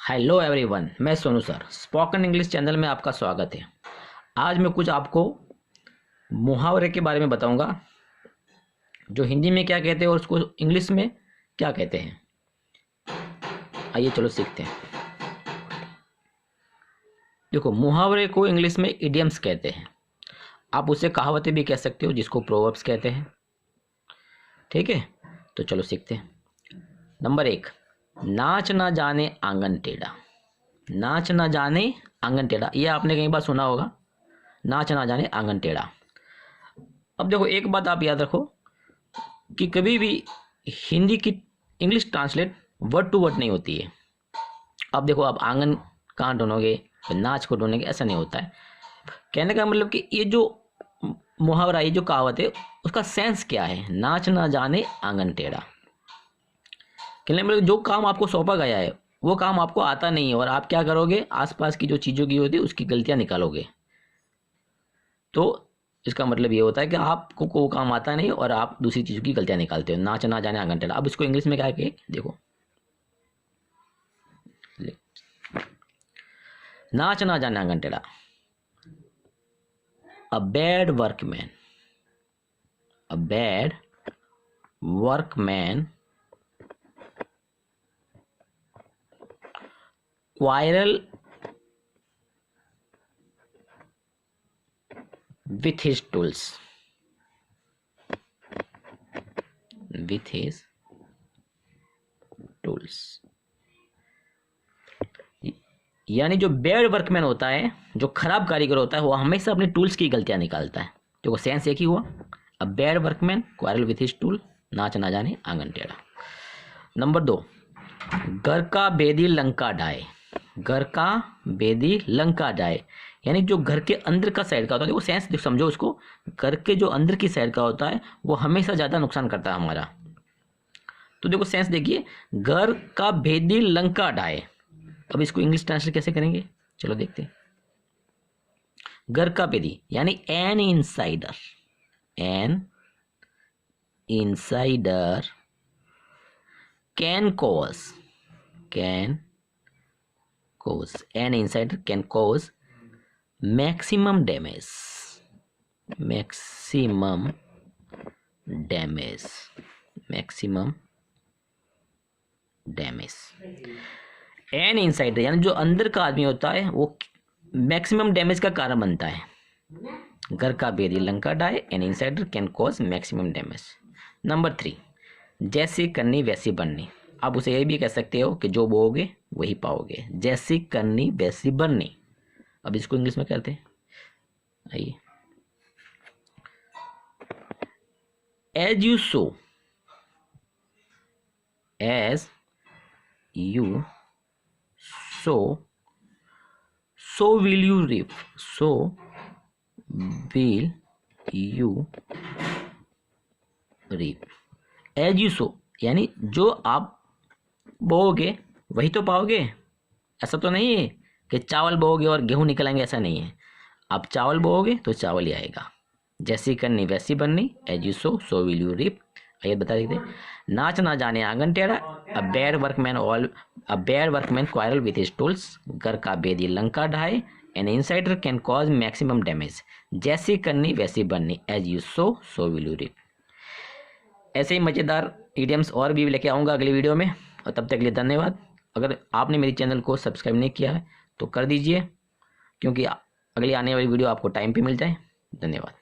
Hello everyone, मैं Sonu sir spoken English channel में आपका स्वागत है। आज मैं कुछ आपको मुहावरे के बारे में बताऊंगा जो हिंदी में क्या कहते हैं और उसको इंग्लिश में क्या कहते हैं। आइए चलो सीखते हैं। देखो, मुहावरे को इंग्लिश में इडियम्स कहते हैं। आप उसे कहावतें भी कह सकते हो जिसको प्रोवर्ब्स कहते हैं। ठीक है, तो चलो सीखते हैं। नंबर 1, नाच ना जाने आंगन टेढ़ा। नाच ना जाने आंगन टेढ़ा, ये आपने कई बार सुना होगा, नाच ना जाने आंगन टेढ़ा। अब देखो, एक बात आप याद रखो कि कभी भी हिंदी की English translate word to word नहीं होती है। अब देखो, आप आंगन कहाँ ढूंढोगे, फिर नाच को ढूंढोगे, ऐसा नहीं होता है। कहने का मतलब कि ये जो मुहावरा, ये जो कहावत है, उसका सेंस क्या है? नाच ना जाने आंगन टेढ़ा। कहने मतलब जो काम आपको सौंपा गया है वो काम आपको आता नहीं है और आप क्या करोगे, आसपास की जो चीज़ों की होती है उसकी गलतियां निकालोगे। तो इसका मतलब ये होता है कि आपको वो काम आता नहीं और आप दूसरी चीज़ों की गलतियां निकालते हो। नाच ना जाने आंगन टेढ़ा। अब इसको इंग्लिश में क्या है कि देखो, नाच ना जाने आंगन टेढ़ा। A bad workman, a bad workman quarrel with his tools, with his tools। यानी जो बैड वर्कमैन होता है, जो खराब कारीगर होता है, वो हमेशा अपने टूल्स की गलतियां निकालता है। देखो, सेंस एक ही हुआ। अ bad workman quarrel with his tool, नाच ना जाने आंगन टेढ़ा। नंबर 2, घर का बेदी लंका ढाए। घर का बेदी लंका ढाए, यानी जो घर के अंदर का साइड का होता है, देखो सेंस समझो उसको। घर के जो अंदर की साइड का होता है वो हमेशा ज़्यादा नुकसान करता है हमारा। तो देखो सेंस देखिए, घर का भेदी लंका ढाए। अब इसको इंग्लिश ट्रांसलेट कैसे करेंगे, चलो देखते हैं। घर का भेदी यानी N insider, N insider can cause, can cause, an insider can cause maximum damage, maximum damage, maximum damage। an insider यानी जो अंदर का आदमी होता है वो मैक्सिमम डैमेज का कारण बनता है। घर का भेदी लंका ढाए, an insider can cause maximum damage. Number 3, जैसी करनी वैसी बननी। आप उसे ये भी कह सकते हो कि जो बोओगे वही पाओगे, जैसी करनी वैसी बननी। अब इसको इंग्लिश में कहते हैं, आइए। As you sow, as you sow, so will you reap, so will you reap. As you sow यानी जो आप बोओगे वही तो पाओगे। ऐसा तो नहीं है कि चावल बोओगे और गेहूं निकलेंगे, ऐसा नहीं है। आप चावल बोओगे तो चावल ही आएगा। जैसी करनी वैसी बननी, as you sow so will you reap. आइए बता देते। नाच ना जाने आंगन टेढ़ा, a bad workman quarrel with his tools. घर का बेदी लंका ढाए, an insider can cause maximum damage. जैसी करनी वैसी बननी, as you sow so will you reap. ऐसे ही मज़ेदार इडियम्स और भी लेके आऊँगा अगली वीडियो में, और तब तक के लिए धन्यवाद। अगर आपने मेरे चैनल को सब्सक्राइब नहीं किया है तो कर दीजिए, क्योंकि अगली आने वाली वीडियो आपको टाइम पे मिल जाए। धन्यवाद।